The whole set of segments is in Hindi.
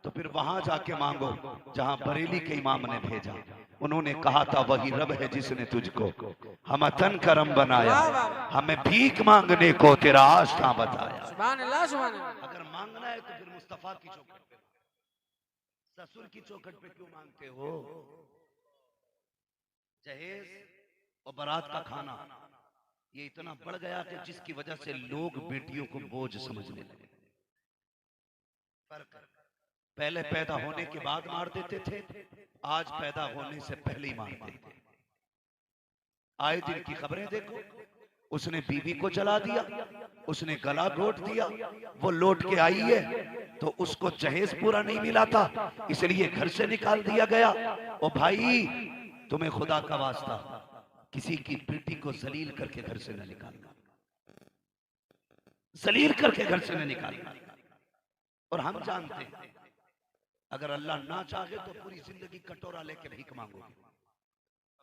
तो फिर वहां जाके मांगो जहां बरेली के इमाम ने भेजा। उन्होंने कहा था वही रब है जिसने तुझको हम तन करम बनाया, हमें भीख मांगने को तेरा आस्था बताया। सुभान अल्लाह, सुभान अल्लाह। अगर मांगना है तो फिर मुस्तफा की चौखट पे, ससुर की चौखट पे क्यों मांगते हो? जहेज और बारात का खाना ये इतना बढ़ गया कि जिसकी वजह से लोग बेटियों को बोझ समझने लगे। फर्क, पहले पैदा होने के बाद मार देते थे, आज पैदा होने से पहले ही मारते थे। आए दिन की खबरें देखो, उसने बीवी को जला दिया, उसने गला घोट दिया, वो लौट के आई है तो उसको जहेज पूरा नहीं मिला था इसलिए घर से निकाल दिया गया। ओ भाई, तुम्हें खुदा का वास्ता किसी की बेटी को जलील करके घर से न निकालना, जलील करके घर से न निकालना। और हम जानते हैं अगर अल्लाह ना चाहे तो पूरी जिंदगी कटोरा लेके भीख मांगोगे,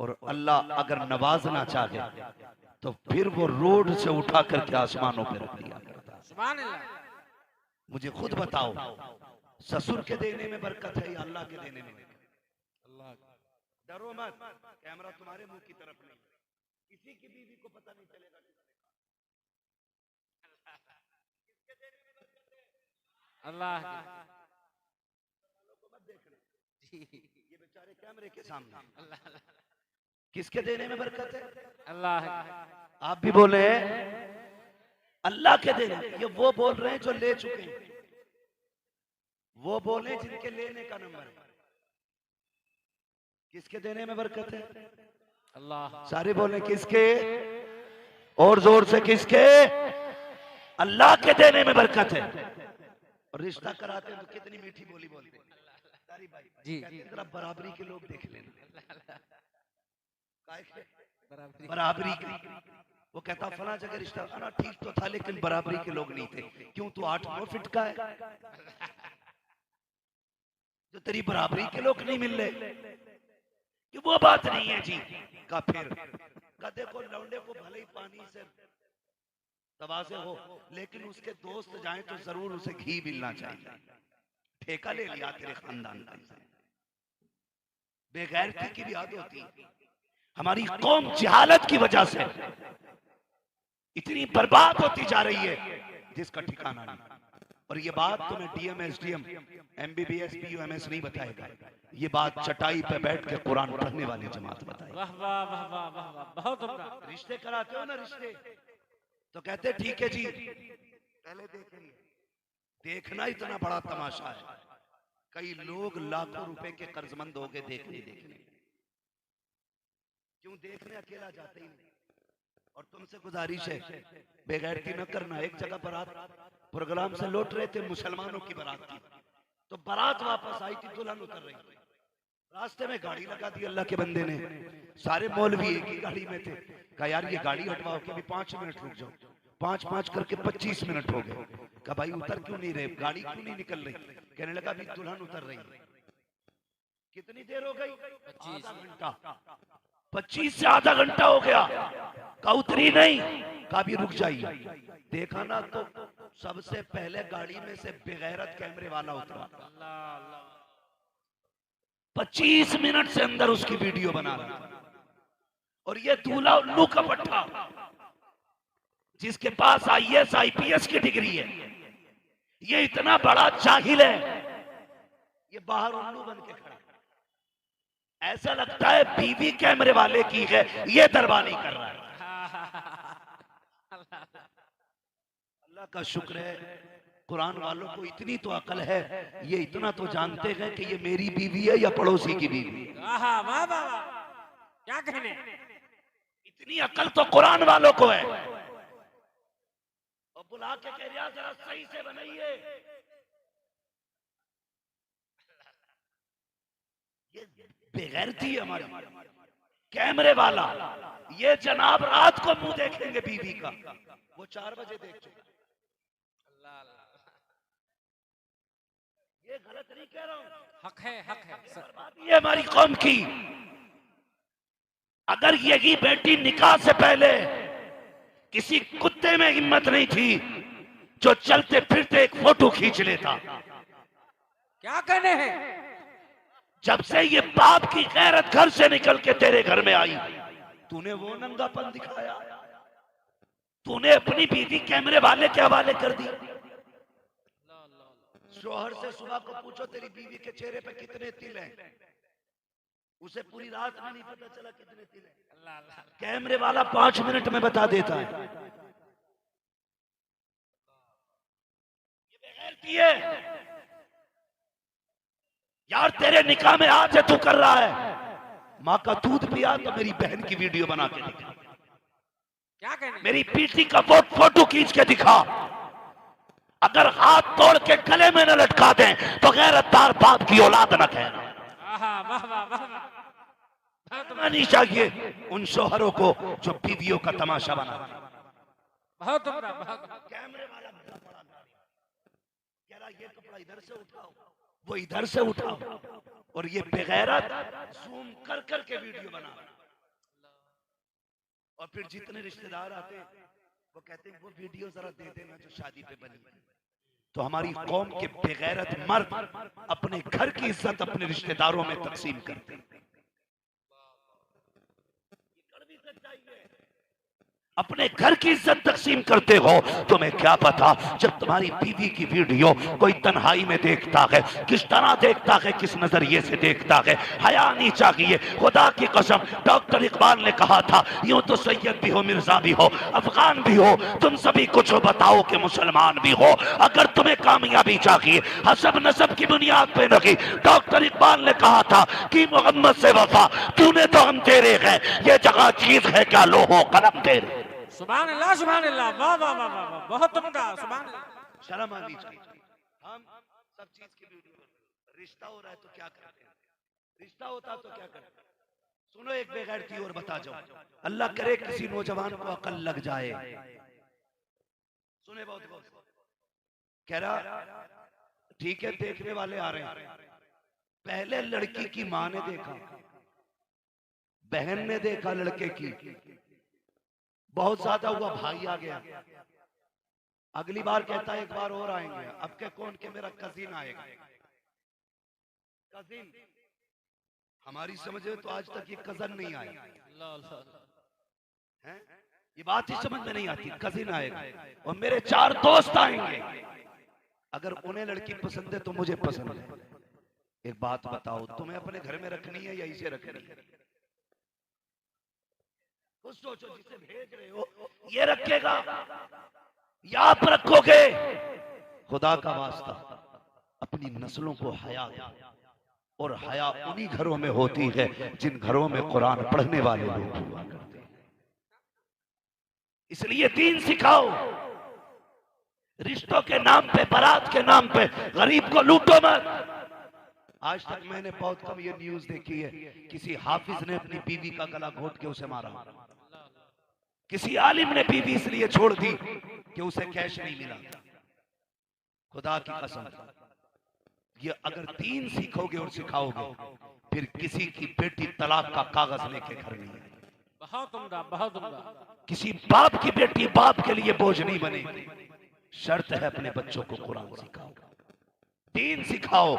और अल्लाह अगर नवाजना चाहे तो फिर वो रोड से उठा करके आसमानों पे रख दिया करता। सुभान अल्लाह। मुझे खुद बताओ, ससुर के देने में बरकत है या अल्लाह के देने में? अल्लाह। डरो मत, कैमरा तुम्हारे मुंह की तरफ नहीं, किसी की बीवी को पता नहीं चलेगा। अल्लाह को मत देखना, ये बेचारे कैमरे के सामने। किसके देने में बरकत है? अल्लाह। आप भी बोले अल्लाह के देने। ये वो बोल रहे हैं जो ले चुके हैं, वो बोले जिनके लेने का नंबर है। किसके देने में बरकत है? अल्लाह। सारे बोले किसके, और जोर से किसके? अल्लाह के देने में बरकत है। और रिश्ता कराते हैं तो कितनी मीठी बोली बोलते हैं जी। जरा बराबरी के लोग देख लेना, बराबरी की। वो कहता फला जगह रिश्ता आना ठीक तो था लेकिन बराबरी के लोग नहीं थे। क्यों? तू 8-9 फीट का है जो तेरी बराबरी के लोग नहीं मिल रहे कि वो बात नहीं है जी। का फिर का देखो, लौंडे को भले ही पानी से तवाज़े हो लेकिन उसके दोस्त जाएं तो जरूर उसे घी मिलना चाहिए। ठेका ले लिया तेरे खानदान का। बेगैरती की भी आदत होती है। हमारी कौम जहालत की वजह से इतनी बर्बाद होती जा रही है जिसका ठिकाना नहीं। और ये बात तुम्हें डीएम, एसडीएम, एमबीबीएस, पीयूएमएस नहीं बताएगा, ये बात चटाई पे बैठ के कुरान पढ़ने वाली जमात बताएगी। वाह वाह वाह वाह वाह वाह, बहुत उम्दा। रिश्ते कराते हो ना, रिश्ते तो कहते ठीक है जी पहले देखेंगे। देखना इतना बड़ा तमाशा है, कई लोग लाखों रुपए के कर्जमंद हो गए देखने। क्यों? देखने अकेला जाते ही नहीं। और तुमसे गुजारिश है बेगैरती न करना। एक जगह बारात प्रोग्राम से लौट रहे थे, मुसलमानों की बारात थी, तो बारात वापस आई थी, दुल्हन उतर रही थी, रास्ते में गाड़ी लगा दी अल्लाह के बंदे ने। सारे मौलवी एक ही गाड़ी में थे। कहा यार ये गाड़ी हटवाओ कि 5 मिनट रुक जाओ। 5-5 करके 25 मिनट हो गए। कहा भाई उतर क्यों नहीं रहे, गाड़ी क्यों नहीं निकल रही? कहने लगा अभी दुल्हन उतर रही। कितनी देर हो गई? आधा घंटा। 25 से आधा घंटा हो गया, कहा उतरी नहीं। कहा भी रुक जाइए। देखा ना तो सबसे पहले गाड़ी में से बेगैरत कैमरे वाला उतरा। 25 मिनट से अंदर उसकी वीडियो बना रहा था। और ये दूल्हा उल्लू का पट्टा जिसके पास आईएएस आईपीएस की डिग्री है, ये इतना बड़ा जाहिल है, ये बाहर उल्लू बन के खड़ा। ऐसा लगता है बीवी कैमरे वाले की है, ये दरबानी कर रहा है। अल्लाह का शुक्र है कुरान वालों को इतनी तो अकल है, ये इतना तो जानते हैं कि ये मेरी बीवी है या पड़ोसी की बीवी। वाह वाह वाह, क्या कहने। इतनी अकल तो कुरान वालों को है। और बुला के कह रहा जरा सही से बनाइए। ये बेगैरती है हमारी। कैमरे वाला ये जनाब रात को मुंह देखेंगे बीवी का, वो 4 बजे देख चुके। ये गलत नहीं कह रहा हूं, हक है, हक है। ये हमारी कौम की। अगर यही बेटी निकाह से पहले किसी कुत्ते में हिम्मत नहीं थी जो चलते फिरते एक फोटो खींच लेता, क्या कहने हैं? जब से ये बाप की गैरत घर से निकल के तेरे घर में आई, तूने वो नंगापन दिखाया, तूने अपनी बीवी कैमरे वाले के हवाले कर दी। शोहर से सुबह को पूछो तेरी बीवी के चेहरे पे कितने तिल हैं, उसे पूरी रात में नहीं पता चला कितने तिल हैं। कैमरे वाला 5 मिनट में बता देता है। ये बेगैरती है यार। तेरे निकाह में आज है तू कर रहा है, माँ का दूध पिया तो मेरी बहन की वीडियो बना के दिखा, क्या कहने? मेरी पीठी का फोटो खींच के दिखा। अगर हाथ तोड़ के गले में न लटका दें तो गैरतदार बाप की औलाद न कहना। वाह वाह वाह। नहीं चाहिए उन शोहरों को जो बीवियों का तमाशा बना। बहुत उम्दा, बहुत। कैमरे वाला कह रहा ये कपड़ा इधर से उठाओ, वो इधर से उठाओ, और ये बेगैरत जूम कर कर के वीडियो बना। और फिर जितने रिश्तेदार आते हैं वो कहते हैं वो वीडियो जरा दे देना जो शादी पे बनी। तो हमारी कौम के बेगैरत मर्द अपने घर की इज्जत अपने रिश्तेदारों में तकसीम करते हैं। अपने घर की इज्जत तकसीम करते हो। तुम्हें क्या पता जब तुम्हारी बीवी की वीडियो कोई तन्हाई में देखता है, किस तरह देखता है, किस नजरिए से देखता है। हया नहीं चाहिए। खुदा की कसम, डॉक्टर इकबाल ने कहा था यूं तो सैयद भी हो, मिर्जा भी हो, अफगान भी हो, तुम सभी कुछ हो, बताओ कि मुसलमान भी हो। अगर तुम्हें कामयाबी चाहिए हसब नसब की बुनियाद पे नहीं। डॉक्टर इकबाल ने कहा था कि मोहम्मद से वफा तूने तो हम तेरे हैं, ये जगह चीज है क्या लोहो कलम तेरे। सुभान अल्लाह, सुभान अल्लाह, वाह वाह वाह वाह, बहुत उम्दा, सुभान अल्लाह। शर्म आनी चाहिए। हम सब चीज की वीडियो, रिश्ता हो रहा है तो क्या करते हैं, रिश्ता होता तो क्या करते हैं। सुनो एक बेगैरती और बता जाओ, अल्लाह करे किसी नौजवान को अकल लग जाए। सुने बहुत बहुत कह रहा ठीक है देखने वाले आ रहे हैं। पहले लड़की की मां ने देखा, बहन ने देखा लड़के की, बहुत ज्यादा हुआ, भाई आ गया। अगली बार कहता है एक बार और आएंगे। अब के कौन के मेरा कजिन आएगा। कजिन हमारी समझ में तो आज तक ये कजन नहीं आया है, ये बात ही समझ में नहीं आती। कजिन आएगा और मेरे 4 दोस्त आएंगे, अगर उन्हें लड़की पसंद है तो मुझे पसंद है। एक बात बताओ, तुम्हें अपने घर में रखनी है या इसे रखनी है? कुछ सोचो, जिसे भेज रहे हो ये रखेगा या आप रखोगे? खुदा का वास्ता अपनी नस्लों को हया दो, और हया उन्हीं घरों में होती है जिन घरों में कुरान पढ़ने वाले लोग हुआ करते हैं। इसलिए दीन सिखाओ। रिश्तों के नाम पे, बारात के नाम पे गरीब को लूटो मत। आज तक मैंने बहुत कम ये न्यूज देखी है किसी हाफिज ने अपनी बीवी का गला घोट के उसे मारा, किसी आलिम ने बीवी इसलिए छोड़ दी कि उसे कैश नहीं मिला। खुदा की कसम, ये अगर दीन सीखोगे और सिखाओगे फिर किसी की बेटी तलाक का कागज लेके घर नहीं आएगी। बहुत उम्दा, बहुत उम्दा। किसी बाप की बेटी बाप के लिए बोझ नहीं बनेगी। शर्त है अपने बच्चों को कुरान सिखाओ, दीन सिखाओ।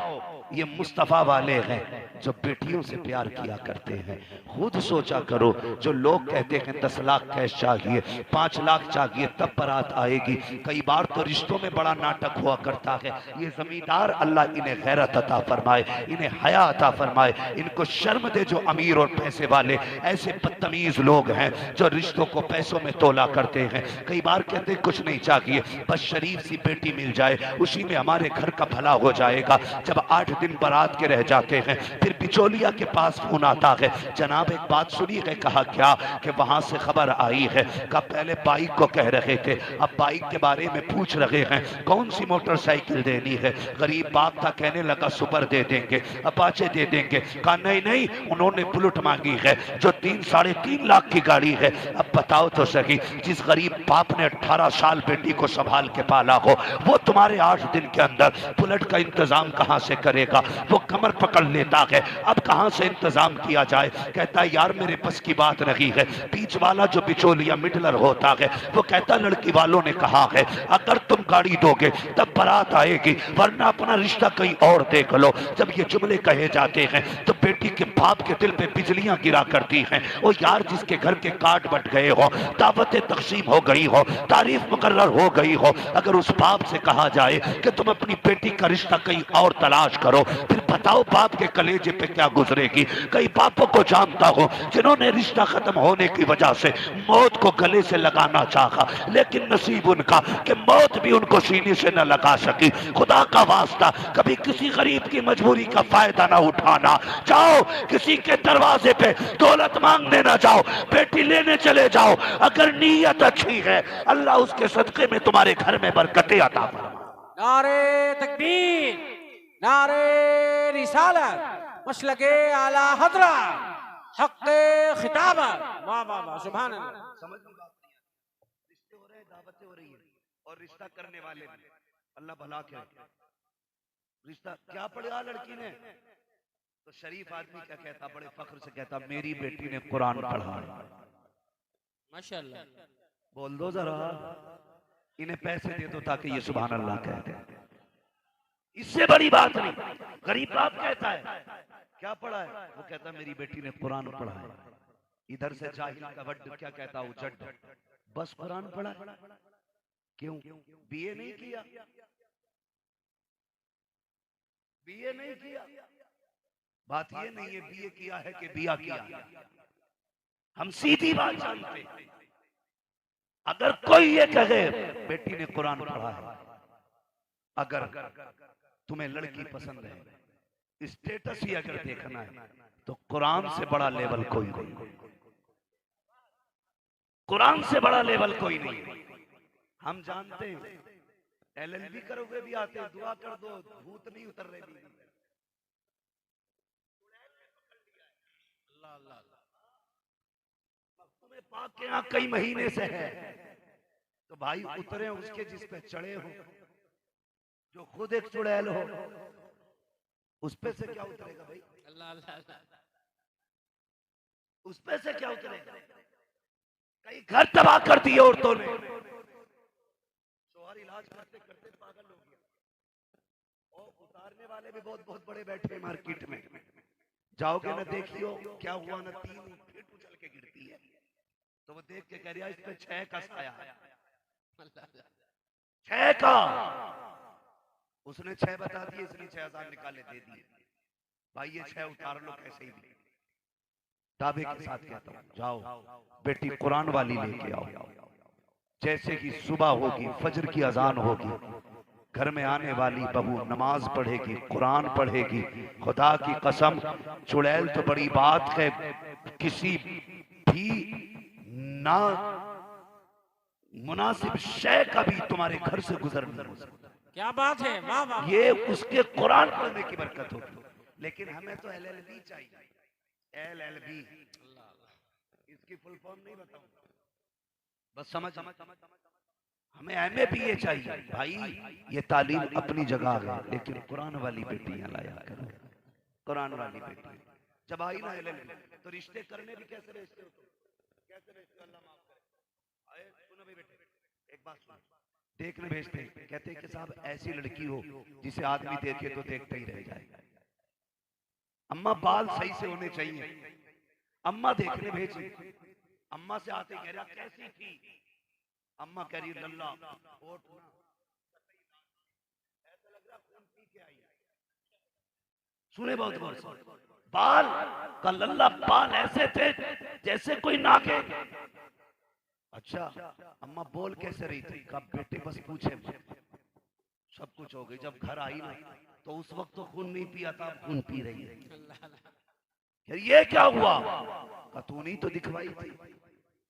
ये मुस्तफा वाले हैं जो बेटियों से प्यार किया करते हैं। खुद सोचा करो, जो लोग कहते हैं 10 लाख कैश चाहिए, 5 लाख चाहिए तब बारात आएगी, कई बार तो रिश्तों में बड़ा नाटक हुआ करता है। ये जमींदार अल्लाह इन्हें गैरत अता फरमाए, इन्हें हया अता फरमाए, इनको शर्म दे जो अमीर और पैसे वाले ऐसे बदतमीज लोग हैं जो रिश्तों को पैसों में तोला करते हैं। कई बार कहते हैं कुछ नहीं चाहिए, बस शरीफ सी बेटी मिल जाए, उसी में हमारे घर का भला हो जाएगा। जब 8 दिन बारात के रह जाते हैं फिर बिचौलिया के पास फोन आता है, जनाब एक बात सुनी है। कहा क्या? कि वहां से खबर आई है। का पहले बाइक को कह रहे थे, अब बाइक के बारे में पूछ रहे हैं कौन सी मोटरसाइकिल देनी है। गरीब बाप था, कहने लगा सुपर दे देंगे, अपाचे दे देंगे। कहा नहीं नहीं, उन्होंने बुलेट मांगी है जो 3-3.5 लाख की गाड़ी है। अब बताओ तो सही, जिस गरीब बाप ने 18 साल बेटी को संभाल के पाला हो वो तुम्हारे 8 दिन के अंदर बुलेट का इंतजाम कहां से करेगा? वो कमर पकड़ लेता है, अब कहां से इंतजाम किया जाए। कहता है यार मेरे बस की बात नहीं है। बीच वाला जो बिचौलिया मिडलर होता है वो कहता लड़की वालों ने कहा है अगर तुम गाड़ी दोगे तब बारात आएगी, वरना अपना रिश्ता कहीं और देख लो। जब ये जुमले कहे जाते हैं तो बेटी के बाप के दिल पे बिजलियां गिरा करती हैं। ओ यार जिसके घर के कार्ड बट गए हो, दावतें तकसीम हो गई हो, तारीफ मुकर्रर हो गई हो, अगर उस बाप से कहा जाए कि तुम अपनी बेटी का रिश्ता कहीं और तलाश करो, फिर बताओ बाप के कलेजे पे क्या गुजरेगी। कई बापों को जानता हूं जिन्होंने रिश्ता खत्म होने की वजह से मौत को गले से लगाना चाहा, लेकिन नसीब उनका कि मौत भी उनको सीने से न लगा सकी। खुदा का वास्ता कभी किसी गरीब की मजबूरी का फायदा ना उठाना। जाओ किसी के दरवाजे पे दौलत मांगने ना जाओ, बेटी लेने चले जाओ। अगर नीयत अच्छी है अल्लाह उसके सदके में तुम्हारे घर में बरकतें अता फरमाए। नारे तकबीर, नारे रिसालत, मसलके आला हजरा, हक़्क़े खिताबत। वाह वाह वाह, सुभान अल्लाह। समझ में बात नहीं है। रिश्ते हो रहे हैं, दावतें हो रही है, और रिश्ता करने वाले भी अल्लाह भला करे। रिश्ता क्या पढ़ा लड़की ने, तो शरीफ आदमी क्या कहता, बड़े फख्र से कहता मेरी बेटी ने कुरान पढ़ा है। माशाअल्लाह। बोल दो जरा, इन्हें पैसे दे दो ताकि ये सुभान अल्लाह कहते हैं। इससे बड़ी बात नहीं। गरीब बाप कहता है क्या पढ़ा है, वो कहता मेरी बेटी ने कुरान पढ़ा है। इधर से जाहिल का वड्ड क्या कहता हूं जड, बस कुरान पढ़ा है। क्यों बीए नहीं किया, बीए नहीं किया। बात ये नहीं है बीए किया है कि बिया किया। हम सीधी बात जानते हैं। अगर कोई ये कहे बेटी ने कुरान पढ़ा है, अगर तुम्हें लड़की पसंद है, स्टेटस ही अगर देखना है, तो कुरान से बड़ा लेवल कोई नहीं, कुरान से बड़ा लेवल कोई नहीं। हम जानते हैं एलएलबी करोगे भी आते हैं, दुआ कर दो भूत नहीं उतर रहे भी। तुम्हें पाक के यहाँ कई महीने से है, तो भाई उतरे उसके जिस पे चढ़े हो, जो खुद एक चुड़ैल हो, उस पे से क्या उतरेगा भाई। अल्लाह अल्लाह, उस पे से क्या उतरेगा। कई घर तबाह कर दिए औरतों ने, शोहर इलाज करते करते पागल हो गया, और उतारने वाले भी बहुत बहुत बड़े बैठे मार्केट में। जाओगे ना देखियो क्या हुआ ना, 3 फीट उछल के गिरती है, तो वो देख के कह रहा इस पे 6 का साया है, 6 का। उसने 6 बता दिए, इसने 6000 निकाले दे दिए। भाई ये 6 उतार लो कैसे ही दावे के साथ कहता हूं, जाओ बेटी कुरान वाली लेके आओ। जैसे ही सुबह होगी, फजर की अजान होगी, घर में आने वाली बहू नमाज पढ़ेगी, कुरान पढ़ेगी। खुदा की कसम चुड़ैल तो बड़ी बात है, किसी भी ना मुनासिब शय का भी तुम्हारे घर से गुजर नहीं हो सकता। क्या बात है, वाह वाह। ये उसके कुरान पढ़ने की बरकत होगी। लेकिन हमें तो एलएलबी चाहिए, एलएलबी। इसकी फुल फॉर्म नहीं बताऊंगा, बस समझ। हमें एमए भी ये चाहिए भाई। ये तालीम अपनी जगह है, लेकिन कुरान वाली बेटियां लाया करो, कुरान वाली बेटी। जब आई ना एलएलबी, तो रिश्ते करने भी कैसे भेजते हो, कैसे भेजते हो, अल्लाह माफ करे। आए सुनो भाई बेटे, एक बात सुनो, देखने भेजते हैं, कहते हैं कि साहब ऐसी लड़की हो जिसे आदमी देखे तो देखते ही रह जाए। अम्मा बाल सही से होने चाहिए। अम्मा देखने भेजी, अम्मा से आते कह रहा कैसी थी, अम्मा कह रही लल्ला होठ ना, ऐसा लग रहा खून पी के आई। सुने बहुत गौर से, बाल का लल्ला, बाल ऐसे थे जैसे कोई नागे। अच्छा अम्मा बोल कैसे रही थी, कब बेटे बस पूछे सब कुछ हो गई। जब घर आई ना, तो उस वक्त तो खून नहीं पिया था, खून पी रही है। ये क्या हुआ, तू नहीं तो दिखवाई थी।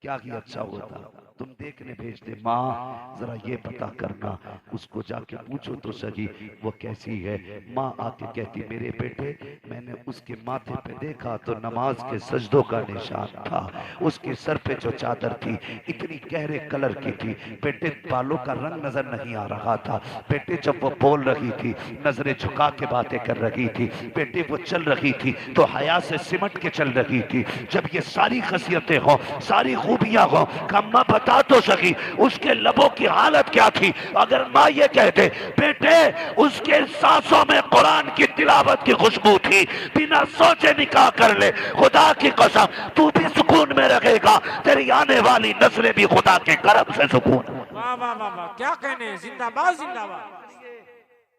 क्या ही अच्छा होता। तुम देखने भेजते, माँ जरा ये पता करना, उसको जाके पूछो तो सही वो कैसी है। माँ आके कहती, मेरे बेटे मैंने उसके माथे पे देखा तो नमाज के सजदों का निशान था। उसके सर पे जो चादर थी इतनी गहरे कलर की थी बेटे, बालों का रंग नजर नहीं आ रहा था बेटे। जब वो बोल रही थी, नजरें झुका के बातें कर रही थी बेटे, वो चल रही थी तो हया से सिमट के चल रही थी। जब ये सारी खसियतें हो, सारी खूबियां हो, अम्मा बता तो सकी उसके लबों की हालत क्या थी। अगर माँ ये कहते, बेटे उसके सांसों में कुरान की तिलावत की खुशबू थी, बिना सोचे निकाह कर ले, खुदा की कसम तू भी सुकून में रहेगा, तेरी आने वाली नस्लें भी खुदा के करम से सुकून। वाह वाह वाह वाह, क्या कहने हैं, जिंदाबाद जिंदाबाद।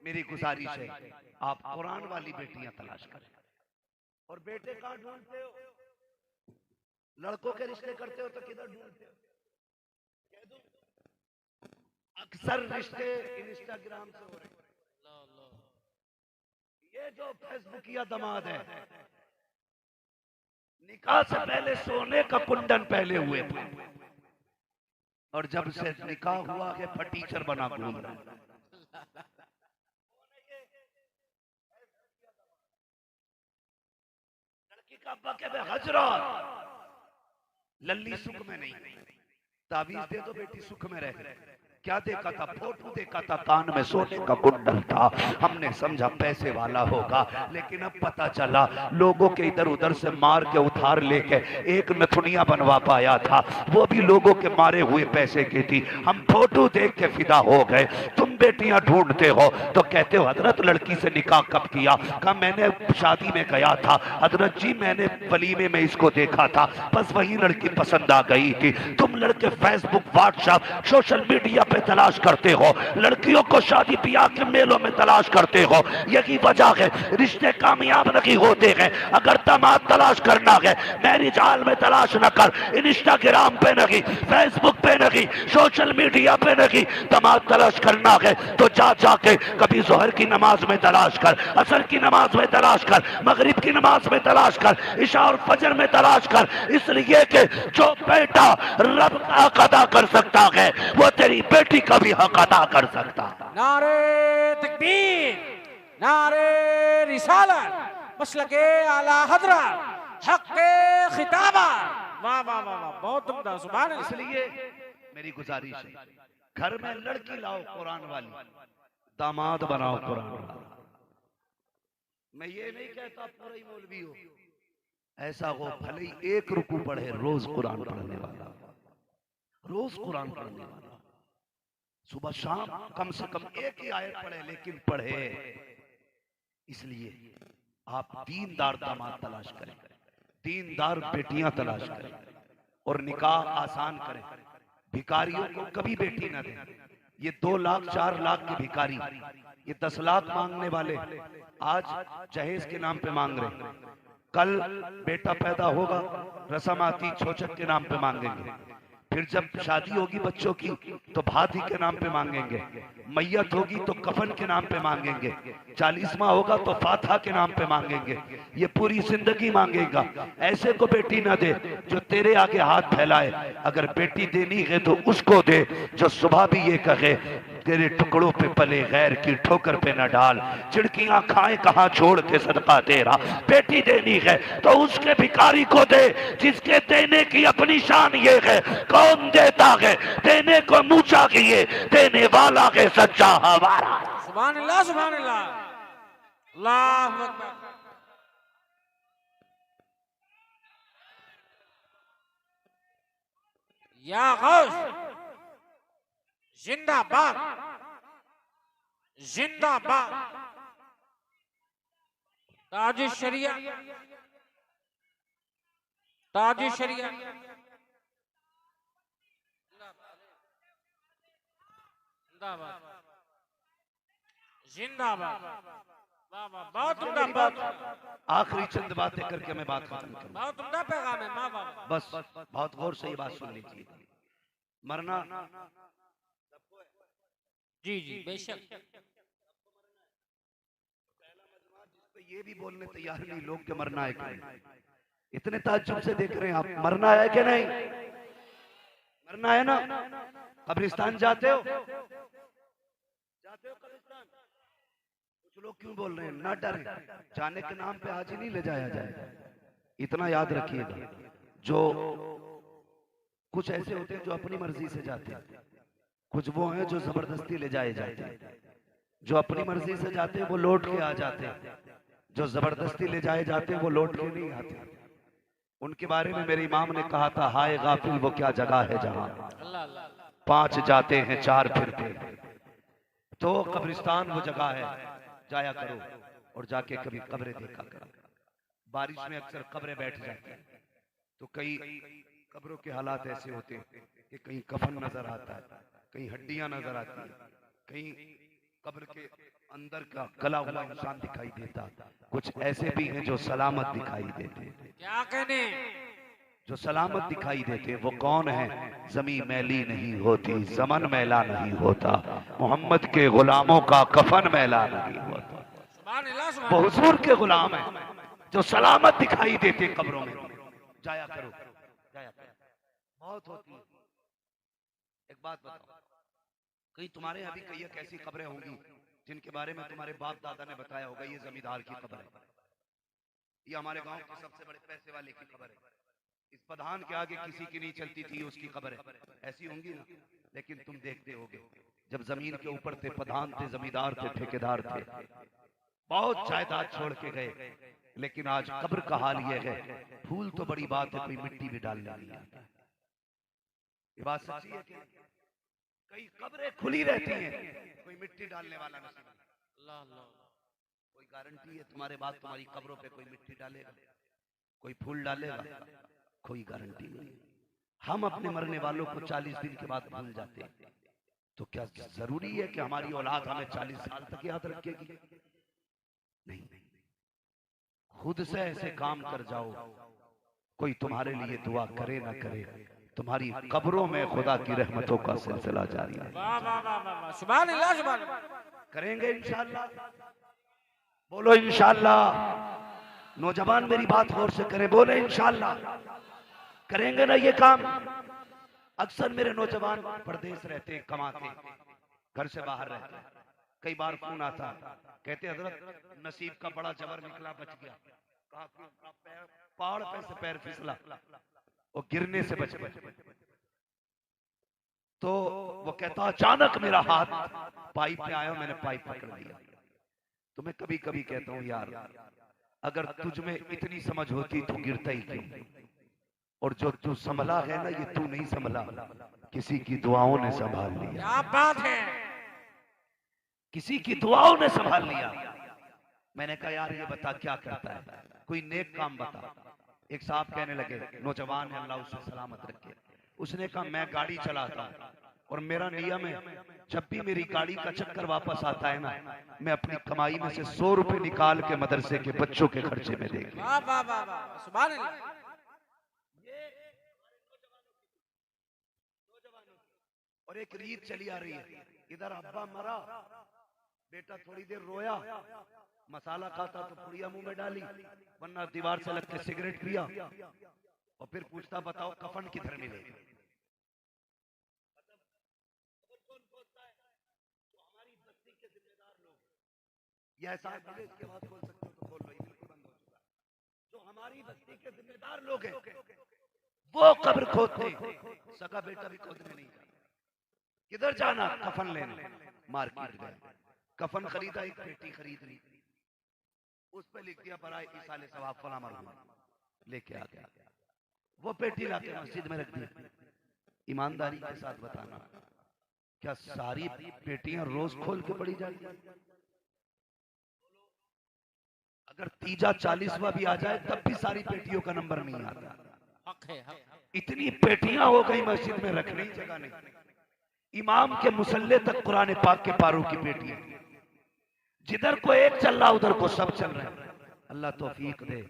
मेरी गुजारिश है आप कुरान वाली बेटियां तलाश करें। और बेटे कहाँ ढूंढते हो? लड़कों के रिश्ते करते हो तो किधर ढूंढते हो? कह दूं? अक्सर रिश्ते इंस्टाग्राम से हो रहे हैं। ये जो फेसबुकिया दामाद है, निकाह से पहले सोने का कुंडन पहले हुए थे और जब से निकाह हुआ है फटीचर बना घूम रहा है। लड़की का अब्बा कहते हजरत लल्ली सुख में नहीं, ताबीज दे दो बेटी सुख में रहे। क्या देखा था? फोटो देखा था, कान में सोने का कुंडल था। हमने समझा पैसे वाला होगा, लेकिन अब पता चला लोगों के इधर उधर से मार के उधार लेके एक नथुनिया बनवा पाया था, वो भी लोगों के मारे हुए पैसे की थी। हम फोटो देख के फिदा हो गए। तुम बेटियां ढूंढते हो तो कहते हो हजरत लड़की से निकाह कब किया? कहा मैंने शादी में गया था हजरत जी, मैंने वलीमे में इसको देखा था, बस वही लड़की पसंद आ गई थी। तुम लड़के फेसबुक, व्हाट्सएप, सोशल मीडिया पे तलाश करते हो, लड़कियों को शादी ब्याह के मेलों में तलाश करते हो। यही वजह है रिश्ते कामयाब नहीं होते हैं। अगर दामाद तलाश करना है, मैरिज हॉल में तलाश न कर, इंस्टाग्राम पे नहीं, फेसबुक पे नहीं, सोशल मीडिया पे नहीं। दामाद तलाश करना है तो जा जाके कभी जोहर की नमाज में तलाश कर, असर की नमाज में तलाश कर, मगरिब की नमाज में तलाश कर, इशा और फजर में तलाश कर। इसलिए कि जो बेटा रब का हक अदा कर सकता है वो तेरी बेटी का भी हक अदा कर सकता है। नारे तकबीर, नारे रिसालत, मसलके आला हजरत, हक के खिताबा। वाह वाह वाह वाह, बहुत उम्दा, सुभान अल्लाह। इसलिए मेरी गुजारिश है घर में लड़की लाओ कुरान वाली, दामाद बनाओ कुरान वाला। मैं ये नहीं कहता पूरा ही मौलवी हो, ऐसा हो भले ही एक रुकू पढ़े, रोज कुरान पढ़ने वाला, रोज कुरान पढ़ने वाला, सुबह शाम कम से कम एक ही आयत पढ़े, लेकिन पढ़े। इसलिए आप दीनदार दामाद तलाश करें, दीनदार बेटियां तलाश करें और निकाह आसान करें। भिखारियों को कभी बेटी ना दें। ये 2 लाख 4 लाख के भिखारी, ये 10 लाख मांगने वाले आज जहेज के नाम पे मांग रहे, कल बेटा पैदा होगा रस्म आती छोचक के नाम पे मांगेंगे, फिर जब शादी होगी बच्चों की तो भाती के नाम पे मांगेंगे, मैयत होगी तो कफन के नाम पे मांगेंगे, 40वां होगा तो फाथा के नाम पे मांगेंगे। ये पूरी जिंदगी मांगेगा। ऐसे को बेटी ना दे जो तेरे आगे हाथ फैलाए। अगर बेटी देनी है तो उसको दे जो सुबह भी ये कहे तेरे टुकड़ों पे पले गैर की ठोकर पे न डाल, चिड़कियां खाए कहां छोड़ के सदका तेरा। बेटी देनी है तो उसके भिखारी को दे जिसके देने की अपनी शान ये है। कौन देता है? देने को मुंह चाहिए, देने वाला है सच्चा हमारा। सुभान अल्लाह, सुभान अल्लाह, अल्लाहु अकबर। या गौस जिंदाबाद, जिंदाबाद। ताज शरिया, ताज शरिया, जिंदाबाद, जिंदाबाद। वाह वाह, बहुत उम्दा, बहुत आखिरी चंद बातें करके मैं बात खत्म करूं। बहुत उम्दा पैगाम है माँ बाप। बस बहुत गौर से ये बात सुन लीजिए। मरना जी जी बेशक। ये भी बोलने तैयार नहीं लोग के मरना है कि नहीं। इतने ताज्जुब से देख रहे हैं आप, मरना है कि नहीं? मरना है ना, कब्रिस्तान जाते हो कब्रिस्तान? कुछ लोग क्यों बोल रहे हैं? ना डरें, जाने के नाम पे आज ही नहीं ले जाया जाएगा। इतना याद रखिएगा, जो कुछ ऐसे होते हैं जो अपनी मर्जी से जाते हैं, कुछ वो हैं जो जबरदस्ती ले जाए जाते हैं। जो अपनी मर्जी से जाते हैं वो लौट के आ जाते हैं, जो जबरदस्ती ले जाए जाते हैं वो लौट के नहीं आते। उनके बारे में मेरे इमाम ने कहा था, हाय गाफिल वो क्या जगह है जहां 5 जाते हैं 4 फिरते हैं। तो कब्रिस्तान वो जगह है, जाया करो और जाके कभी कब्रें देखा करो। बारिश में अक्सर कब्रें बैठ जाती हैं, तो कई कब्रों के हालात ऐसे होते हैं कि कहीं कफन नजर आता है, कहीं हड्डियां नजर आती है, कहीं कब्र के अंदर का गला हुआ इंसान दिखाई देता। कुछ ऐसे भी हैं जो सलामत दिखाई देते हैं। क्या कहने? जो सलामत दिखाई देते हैं वो कौन है? जमीन मैली नहीं होती, जमन मैला नहीं होता, मोहम्मद के गुलामों का कफन मैला नहीं होता। वो हुजूर के गुलाम है जो सलामत दिखाई देते कब्रों में। जाया करो, जाया करो, बहुत होती है। एक बात बताओ, कहीं तुम्हारे यहाँ भी कई एक ऐसी कब्रें होंगी जिनके बारे में तुम्हारे बाप दादा ने बताया होगा, ये जमींदार की कब्र है, ये हमारे गांव के सबसे बड़े पैसे वाले की कब्र है, इस प्रधान के आगे किसी की नहीं चलती थी, उसकी कब्र है। ऐसी होंगी ना। लेकिन तुम देखते होगे जब जमीन के ऊपर थे, प्रधान थे, जमींदार थे, ठेकेदार थे, बहुत जायदाद छोड़ के गए, लेकिन आज कब्र का हाल यह है, फूल तो बड़ी बात है, कोई मिट्टी भी डालने नहीं आता। ये बात सच्ची है कि कई कब्रें खुली रहती हैं, कोई मिट्टी डालने वाला नहीं। कोई गारंटी है तुम्हारे बाद तुम्हारी कब्रों पे कोई मिट्टी डालेगा, कोई फूल डालेगा? कोई गारंटी नहीं। हम अपने मरने वालों को 40 दिन के बाद भूल जाते हैं, तो क्या जरूरी है कि हमारी औलाद हमें 40 साल तक याद रखेगी? नहीं। खुद से ऐसे काम कर जाओ, कोई तुम्हारे लिए दुआ करे ना करे, तुम्हारी कब्रों में खुदा की रहमतों का सिलसिला जारी है। सुभान अल्लाह, सुभान अल्लाह। करेंगे इंशाअल्लाह, बोलो इंशाअल्लाह। नौजवान मेरी बात गौर से करें, बोले इंशाअल्लाह। करेंगे ना ये काम? अक्सर मेरे नौजवान परदेश रहते, कमाते, घर से बाहर रहते, कई बार फोन आता, कहते हजरत नसीब का बड़ा जबर निकला, बच गया। कहा पहाड़ पे से पैर फिसला और गिरने से बच गए। तो वो कहता अचानक मेरा हाथ पाइप पे आया, मैंने पाइप पकड़ लिया। तो मैं कभी कभी कहता हूँ यार, अगर तुझ में इतनी समझ होती तो गिरता ही क्यों? और जो तू संभला है ना, ये तू नहीं संभला, किसी की दुआओं ने संभाल लिया। क्या बात है? किसी की दुआओं ने संभाल लिया। मैंने कहा यार ये बता क्या करता है, कोई नेक काम बता। एक साहब कहने लगे, नौजवान है, अल्लाह उसे सलामत रखे। उसने कहा मैं गाड़ी चलाता हूँ और मेरा नियम है, जब भी मेरी गाड़ी का चक्कर वापस आता है ना, मैं अपनी कमाई में से 100 रुपए निकाल के मदरसे के बच्चों के खर्चे में देगी। वाह वाह वाह वाह, सुभान अल्लाह। और एक रीत चली आ रही है, इधर अब्बा मरा, बेटा थोड़ी देर रोया, मसाला खाता तो पुड़िया मुंह में डाली, वरना दीवार से लग के सिगरेट पिया, और फिर पूछता बताओ कफन किधर मिले? यह ऐसा मिले, इसके बाद बोल सकते हो तो बोल, भाई बिल्कुल बंद हो चुका। जो हमारी बस्ती के जिम्मेदार लोग हैं वो कब्र खोदते, सगा बेटा भी खोदने नहीं जाता। किधर जाना? कफन लेने। मार्केट गए, कफन खरीदा, एक पेटी खरीद ली, उस पे लिख दिया बराए इसाले सवाब फला मरहूम, लेके आ गया। वो पेटी लाके मस्जिद में रख दी। ईमानदारी के साथ बताना, क्या सारी पेटियां रोज खोल के पड़ी जाएगी? अगर तीजा 40वां भी आ जाए तब भी सारी पेटियों का नंबर नहीं आता। हक है, हक। इतनी पेटियां हो गई मस्जिद में, रखने की जगह नहीं। इमाम के मुसल्ले तक कुरान पाक के पारों की पेटी है, जिधर को एक चल रहा उधर को सब चल रहे हैं। अल्लाह तौफीक दे,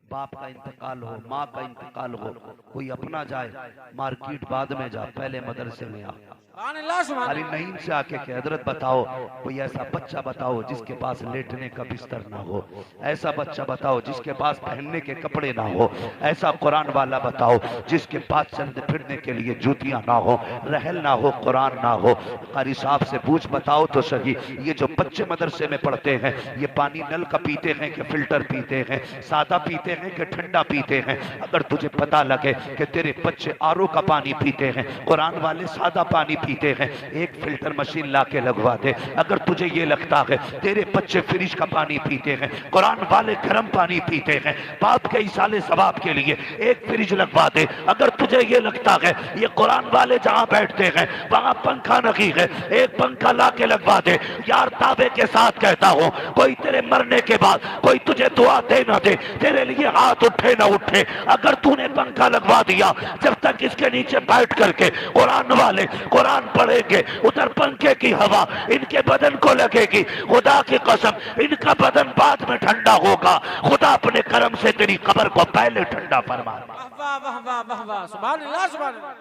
बाप का इंतकाल हो, माँ का इंतकाल हो, कोई अपना जाए मार्केट बाद में जा, पहले मदरसे में आ। खाली नईम से आके कहे हजरत बताओ कोई ऐसा बच्चा बताओ जिसके पास लेटने का बिस्तर ना हो, ऐसा बच्चा बताओ जिसके पास पहनने के कपड़े ना हो, ऐसा कुरान वाला बताओ जिसके पास चलने फिरने के लिए जूतियां ना हो, रहल ना हो, कुरान ना हो। कारी साहब से पूछ बताओ तो सही, ये जो बच्चे मदरसे में पढ़ते हैं ये पानी नल का पीते हैं कि फिल्टर पीते हैं, सादा पीते हैं कि ठंडा पीते हैं? अगर तुझे पता लगे कि तेरे बच्चे आरओ का पानी पीते हैं, कुरान वाले सादा पानी पीते हैं, एक फिल्टर मशीन ला के लगवा दे। अगर तुझे ये लगता है तेरे बच्चे फ्रिज का पानी पीते हैं, कुरान वाले गर्म पानी पीते हैं, बाप के इसाले सवाब के लिए एक फ्रिज लगवा दे। अगर तुझे ये लगता है ये कुरान वाले जहां बैठते हैं वहां पंखा नहीं है, एक पंखा ला के लगवा दे। यार दावे के साथ कहता हूं, कोई तेरे मरने के बाद कोई तुझे दुआ दे ना दे, तेरे लिए हाथ उठे ना उठे, अगर तूने पंखा लगवा दिया, जब तक इसके नीचे बैठ करके कुरान वाले कुरान पढ़ेंगे, उधर पंखे की हवा इनके बदन को लगेगी। खुदा की कसम इनका बदन बाद में ठंडा होगा। खुदा अपने करम से तेरी कब्र को पहले ठंडा फरमा। वाह वाह वाह वाह वाह, सुभान अल्लाह सुभान अल्लाह,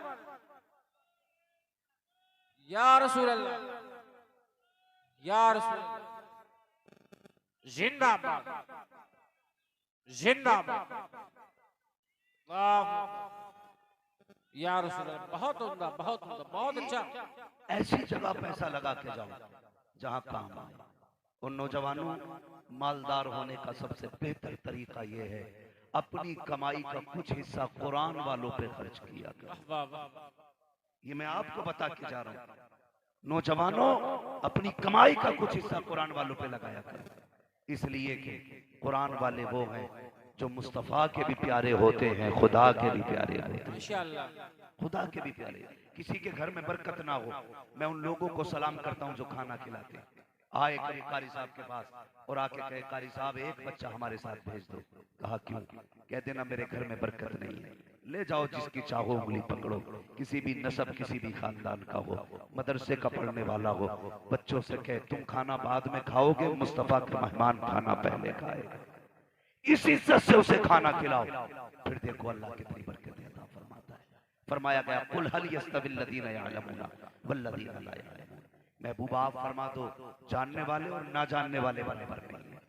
या रसूल अल्लाह, या रसूल अल्लाह, जिंदाबाद जिंदाबाद, या रसूल अल्लाह, बहुत उम्दा, बहुत उम्दा, बहुत अच्छा। ऐसी जगह पैसा लगा के जाओ जहां काम आए। उन नौजवानों, मालदार होने का सबसे बेहतर तरीका यह है अपनी कमाई का कुछ हिस्सा कुरान वालों पे खर्च किया कर। ये मैं आपको बता के जा रहा हूं, नौजवानों अपनी कमाई का कुछ हिस्सा कुरान वालों पे लगाया कर, इसलिए कि कुरान वाले वो हैं जो मुस्तफा के भी प्यारे होते हैं, खुदा के भी प्यारे होते हैं, खुदा के भी प्यारे। किसी के घर में बरकत ना हो, मैं उन लोगों को सलाम करता हूं जो खाना खिलाते हैं। आए कभी कारी साहब के पास और आके कहे कारी साहब एक बच्चा हमारे साथ भेज दो। कहा क्यों? कह देना मेरे घर में बरकत नहीं है। ले जाओ, जिसकी चाहो उंगली पकड़ो, किसी भी नस्ब किसी भी खानदान का हो, मदरसे का पढ़ने वाला हो, बच्चों से कहे तुम खाना बाद में खाओगे, मुस्तफा के मेहमान खाना पहले खाएगा। इस इज्जत से उसे खाना खिलाओ, फिर देखो अल्लाह कितनी बरकत अता फरमाता है। फरमाया गया कुल हल यस्तविल लदीना यअलमूना वल्लदीना ला यअलमून। महबूबा आप फरमा दो जानने वाले और ना जानने वाले बराबर नहीं है।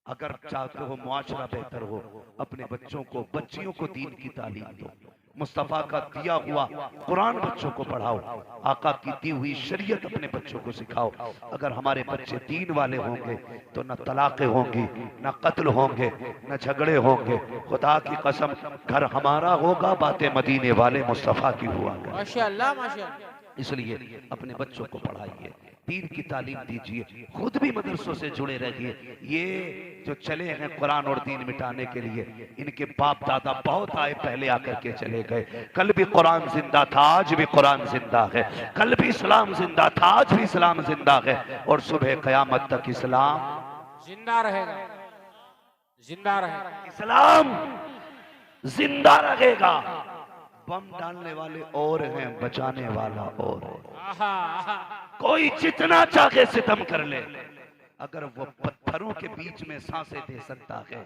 अगर चाहते हो मुआशरा बेहतर हो, अपने बच्चों को बच्चियों को दीन की तालीम दो, मुस्तफा का दिया हुआ कुरान बच्चों को पढ़ाओ, आका की दी हुई शरीयत अपने बच्चों को सिखाओ। अगर हमारे बच्चे दीन वाले होंगे तो न तलाक़ें होंगी, न कत्ल होंगे, न झगड़े होंगे। खुदा की कसम घर हमारा होगा, बातें मदीने वाले मुस्तफा की हुआ। माशाअल्लाह माशाअल्लाह। इसलिए अपने बच्चों को पढ़ाइए, दीन की तालीम दीजिए, खुद भी मदरसों से जुड़े रहिए। ये जो चले हैं कुरान और दीन मिटाने के लिए, इनके बाप दादा बहुत आए पहले आकर के चले गए। कल भी कुरान जिंदा था, आज भी कुरान जिंदा है। कल भी इस्लाम जिंदा था, आज भी इस्लाम जिंदा है, और सुबह कयामत तक इस्लाम जिंदा रहेगा, जिंदा रहेगा, इस्लाम जिंदा रहेगा। बम डालने वाले और हैं, बचाने वाला और है। कोई जितना चाहे सितम कर ले, अगर वो पत्थरों के बीच में सांसें दे सकता है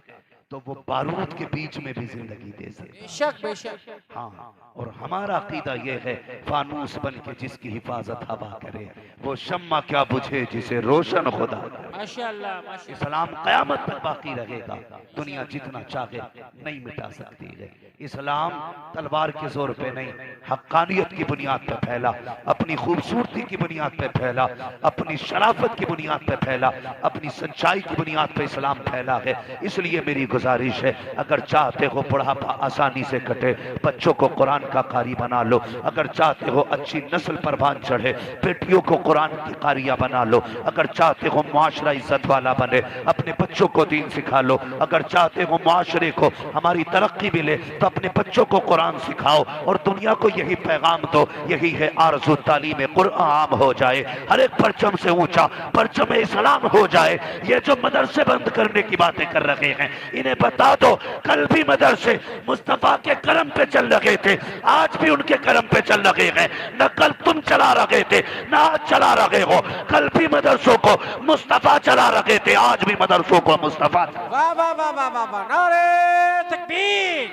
तो वो बारूद के बीच में भी जिंदगी दे सकता है। बेशक बेशक। हाँ, और हमारा अकीदा ये है फानूस बन के जिसकी हिफाजत हवा करे, वो शम्मा क्या बुझे जिसे रोशन खुदा करे। माशाअल्लाह माशाअल्लाह। इस्लाम कयामत तक बाकी रहेगा, दुनिया जितना चाहे नहीं मिटा सकती है। इस्लाम तलवार के जोर पे नहीं, हक्कानियत की बुनियाद पे फैला, अपनी खूबसूरती की बुनियाद पे फैला, अपनी शराफत की बुनियाद पे फैला, अपनी सच्चाई की बुनियाद पे इस्लाम फैला है। इसलिए मेरी गुजारिश है, अगर चाहते हो बुढ़ापा आसानी से कटे, बच्चों को कुरान का कारी बना लो। अगर चाहते हो अच्छी नस्ल परवान चढ़े, बेटियों को कुरान की कारिया बना लो। अगर चाहते हो मुआशरा इज्जत वाला बने, अपने बच्चों को दीन सिखा लो। अगर चाहते हो मुआशरे को हमारी तरक्की मिले, तो अपने बच्चों को कुरान सिखाओ और दुनिया को यही पैगाम दो। यही है आरज़ू तालीम कुरान आम हो जाए, हर एक परचम से ऊंचा परचम इस्लाम हो जाए। ये जो मदरसे बंद करने की बातें कर रहे हैं, इन्हें बता दो कल भी मदरसे मुस्तफा के करम पे चल रहे थे, आज भी उनके करम पे चल रहे हैं। न कल तुम चला रहे थे, न आज चला रहे हो। कल भी मदरसों को मुस्तफा चला रहे थे, आज भी मदरसों को मुस्तफा। वाह वाह वाह वाह वाह वाह, नारे तकबीर,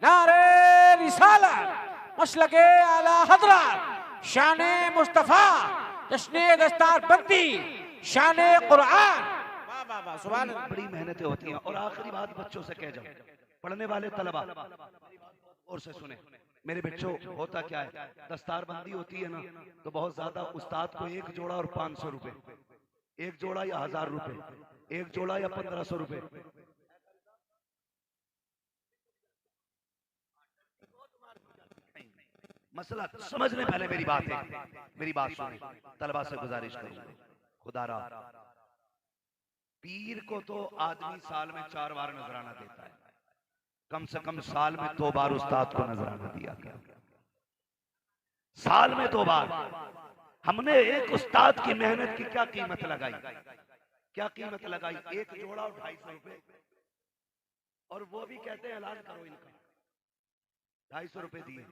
नारे रिसालत, मसलके आला हज़रत शान मुस्तफा, जश्न दस्तार बंदी, शान कुरान। वाह वाह वाह, सुभान अल्लाह। बड़ी मेहनतें होती हैं। और आखिरी बात बच्चों से कह जाऊं, पढ़ने वाले तलबा और से सुने मेरे बच्चों, होता क्या है, दस्तार बंदी होती है ना, तो बहुत ज्यादा उस्ताद को एक जोड़ा और 500 रुपए, एक जोड़ा या 1000 रुपए, एक जोड़ा या 1500 रुपए। मसला समझने पहले मेरी बात है, मेरी बात सुने, तलबा से गुजारिश करूंगा, खुदारा पीर को तो आदमी साल में 4 बार नजराना देता है, कम से कम साल में 2 बार उस्ताद को नजराना दिया गया, साल में 2 बार। हमने एक उस्ताद की मेहनत की क्या कीमत लगाई, क्या कीमत लगाई, एक जोड़ा और 250 रुपए, और वो भी कहते हैं ऐलान करो इनका, 250 रुपए दिए।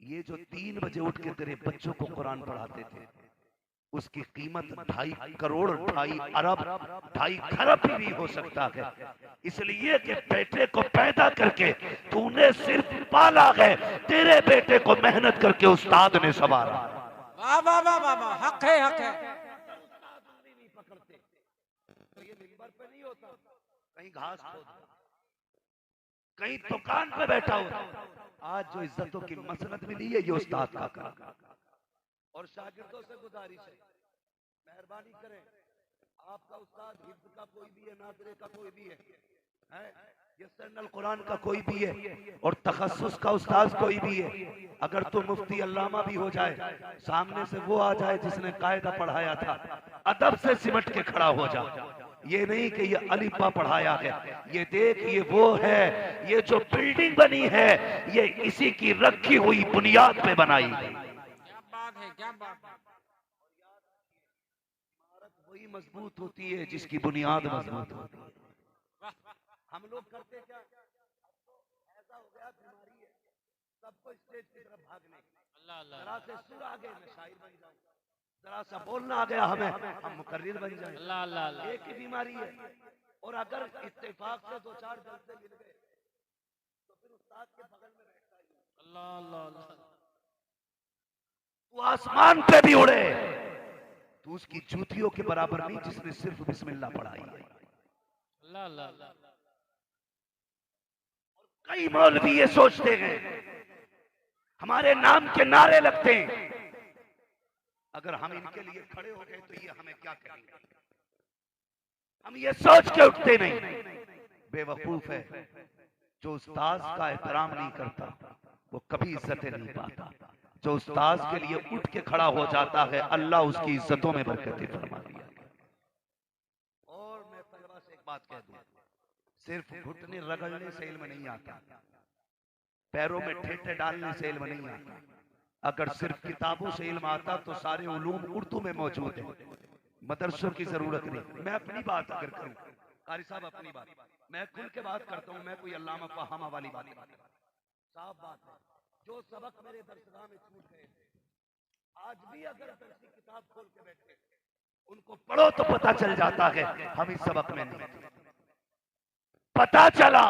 ये जो 3 बजे उठ के तेरे बच्चों को कुरान पढ़ाते थे, उसकी कीमत 2.5 करोड़, 2.5 अरब, 2.5 खरब भी हो सकता है, इसलिए कि बेटे को पैदा करके तूने सिर्फ पाला है, तेरे बेटे को मेहनत करके उस्ताद ने संवारा। वाह वाह वाह वाह वाह, हक है, हक है। नहीं पकड़ते तो ये मिंबर पे नहीं होता, कहीं घास खोद, कहीं दुकान पे बैठा होता। आज जो इज्जतों की मसनत मिली है, ये उस्ताद का काम। और शागिर्दों से गुजारिश है, मेहरबानी करें, आपका उस्ताद हिफ्ज का कोई भी है, नाज़रे का कोई भी है, ये सरनल कुरान का कोई भी है, और तखस्सुस का उस्ताद कोई भी है, अगर तो मुफ्ती अल्लामा भी हो जाए, सामने से वो आ जाए जिसने कायदा पढ़ाया था, अदब से सिमट के खड़ा हो जा। ये नहीं कि ये अलीफा पढ़ाया है, ये देख ये वो है, ये जो बिल्डिंग बनी है ये इसी की रखी हुई बुनियाद पे बनाई गई। क्या बात है। इमारत वही मजबूत होती है जिसकी बुनियाद मजबूत होती है। हम लोग करते क्या, ऐसा हो गया बीमारी है, सबको स्टेज की तरफ भागने, जरा से सुर आ गए मैं शायर बन जाऊं, जरा सा बोलना आ गया हमें, हम मुकर्रिर बन जाएं। एक ही बीमारी है। और अगर इत्तेफाक से 2-4 जलसे मिल गए तो फिर उस्ताद के बगल में बैठता है, अल्लाह अल्लाह अल्लाह, तू आसमान पे भी उड़े तो उसकी जूतियों के बराबर नहीं जिसने सिर्फ बिस्मिल्लाह पढ़ाई है। अल्लाह अल्लाह। कई मौलवी ये सोचते हैं, हमारे नाम के नारे लगते हैं, अगर हम इनके लिए खड़े हो गए तो ये हमें क्या कहेंगे, हम ये सोच के उठते नहीं। बेवकूफ है जो उस्ताद का एहतराम नहीं करता, वो कभी इज्जतें नहीं पाता। जो उस्ताद के लिए उठ के खड़ा हो जाता है, अल्लाह उसकी इज्जतों में बरकतें फरमा दिया। और मैं तलबा से एक बात कह दूं, सिर्फ घुटने रगड़ने से इल्म नहीं आता, पैरों में ठेठे डालने से इल्म नहीं आता। अगर सिर्फ किताबों से इल्म आता तो सारे उलूम उर्दू में मौजूद है, मदरसों की जरूरत नहीं। मैं अपनी बात अगर करूं, कारी साहब अपनी बात, मैं खुल के बात करता हूं, मैं कोई अल्लामा फहामा वाली बात नहीं करता, साफ बात है। जो सबक मेरे दरसगाह में छूट गए थे, आज भी अगर दरसी किताब खोल के बैठे उनको पढ़ो तो पता चल जाता है हम इस सबक में नहीं। पता चला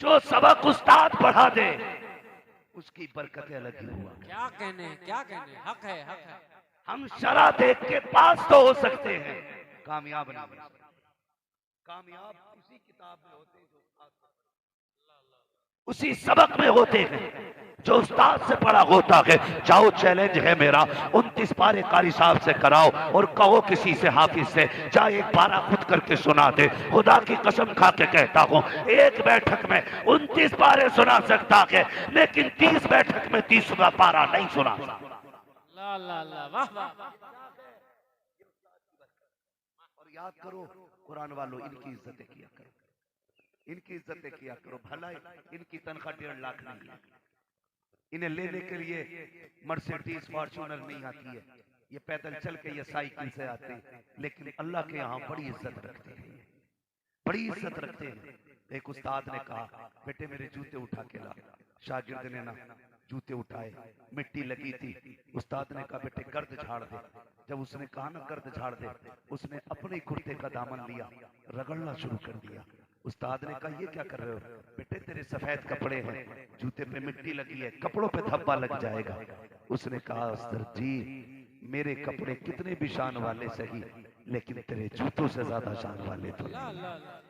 जो सबक उस्ताद पढ़ा दे उसकी बरकतें अलग ही हुआ। क्या कहने, क्या कहने, हक है, हक है। हम शरा देख के पास तो हो सकते हैं, कामयाब नहीं हो सकते। कामयाब उसी किताब में होते हैं जो उसी सबक में होते हैं जो उस्ताद से पढ़ा होता है। जाओ, चैलेंज है मेरा, 29 पारे कारी साहब से कराओ और कहो किसी से हाफिज से चाहे एक पारा खुद करके सुना दे। खुदा की कसम खा के कहता हूँ, एक बैठक में 29 पारे सुना सकता है, लेकिन 30 बैठक में 30वां पारा नहीं सुना सकता। और याद करो कुरान वालों, इनकी इज्जतें किया करो, इनकी इज्जतें किया करो। भला इनकी तनख्वाह 1.5 लाख नहीं है, इन्हें लेने के लिए मर्सिडीज फॉर्च्यूनर नहीं आती है, ये पैदल चल के ये साइकिल से आते हैं, लेकिन अल्लाह के यहाँ बड़ी इज्जत रखते हैं, बड़ी इज्जत रखते हैं। एक उस्ताद ने कहा, बेटे मेरे जूते उठा के ला। शागिर्द ने ना जूते उठाए, मिट्टी लगी थी। उस्ताद ने कहा, बेटे गर्द झाड़ दे। जब उसने कहा ना गर्द झाड़ दे, उसने अपने कुर्ते का दामन लिया, रगड़ना शुरू कर दिया। उस्ताद ने कहा, ये क्या कर रहे हो? बेटे तेरे सफेद कपड़े हैं, जूते पे मिट्टी लगी है, कपड़ों पे धब्बा लग जाएगा। उसने कहा अस्तर जी मेरे कपड़े कितने भी शान वाले सही, लेकिन तेरे जूतों से ज्यादा शान वाले तो अल्लाह नहीं। अल्लाह अल्लाह।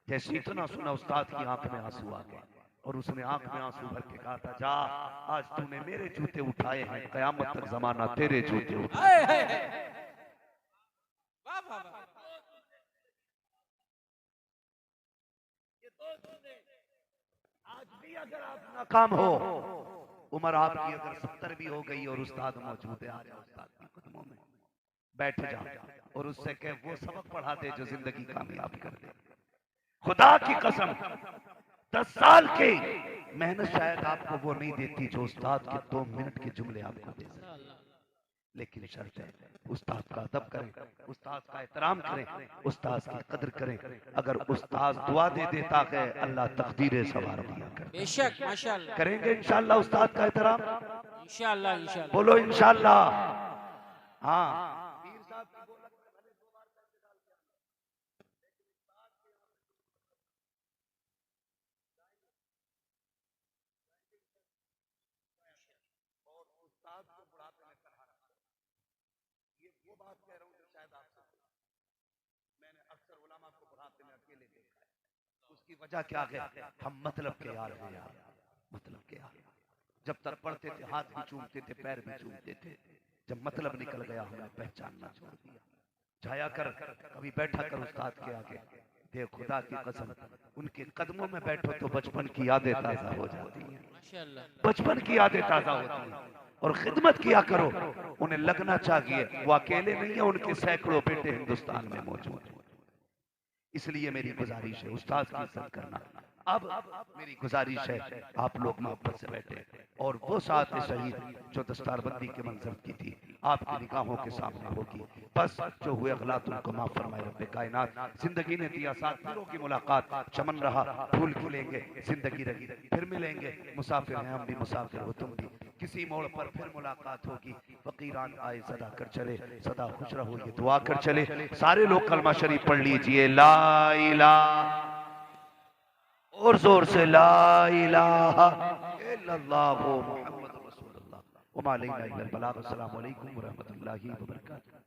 जैसे इतना सुना उस्ताद की आंख में आंसू आ गए और उसने आंख में आंसू भर के कहा था जा आज तूने मेरे जूते उठाए हैं, कयामत तक जमाना तेरे जूते उठाए। हाय हाय हाय। वाह वाह वाह। आज भी अगर आप नाकाम हो, उम्र आपकी अगर 70 भी हो गई और उस्ताद मौजूद है, आ जाओ उस्ताद के कदमों में बैठ जा और उससे कह वो सबक पढ़ा दे जो जिंदगी कामयाब कर दे। खुदा की कसम 10 साल की मेहनत शायद आपको वो नहीं देती जो उस्ताद के 2 मिनट के जुमले आपको दे सकते, लेकिन शर्त है उस्ताद का अदब करें, उस्ताद का एहतराम करें, उस्ताद की कदर करें। अगर उस्ताद दुआ दे देता है अल्लाह तकदीरें सवार दिया कर। बेशक माशाअल्लाह। करेंगे इंशाअल्लाह उस्ताद का एहतराम, इंशाअल्लाह इंशाअल्लाह। बोलो इंशाअल्लाह। हाँ ये वो बात कह रहा हूँ जो शायद आपसे मैंने अक्सर उलमा को बुढ़ापे में अकेले देखा है। उसकी वजह क्या है? हम मतलब के यार हैं यार, मतलब के यार। जब तक पढ़ते थे हाथ भी चूमते थे, पैर भी चूमते थे, जब मतलब निकल गया हमें पहचानना छोड़ दिया। जाया कर कभी बैठा कर उस्ताद के आगे, दे खुदा की कसम उनके कदमों में बैठो तो बचपन की यादें ताजा हो जाती हैं, माशाअल्लाह। बचपन की यादें ताजा होती हैं। और खिदमत किया करो, उन्हें लगना चाहिए वो अकेले नहीं है, उनके सैकड़ों बेटे हिंदुस्तान में मौजूद हैं। इसलिए मेरी गुजारिश है उस्ताद की इज्जत करना। अब मेरी गुजारिश है आप लोग मोहब्बत से बैठे और वो साथ शहीद जो दस्तारबंदी के मंजर की थी आपकी निगाहों के सामने होगी। बस जो हुए गलत उनको माफ फरमाए रब्बे कायनात। जिंदगी ने दिया साथ फिरों की मुलाकात, चमन रहा फूल खिलेंगे, जिंदगी रही फिर मिलेंगे। मुसाफिर हैं हम भी, मुसाफिर हो तुम भी, किसी मोड़ पर फिर मुलाकात होगी। फकीरान आए सदा कर चले, सदा खुश रहो ये दुआ कर चले। सारे लोग कलमा शरीफ पढ़ लीजिए, ला इलाहा, और जोर से ला इलाहा इल्लल्लाह मुहम्मद रसूलुल्लाह व मा अलैना इल्लल बलाग। अस्सलामु अलैकुम व रहमतुल्लाहि व बरकातहू।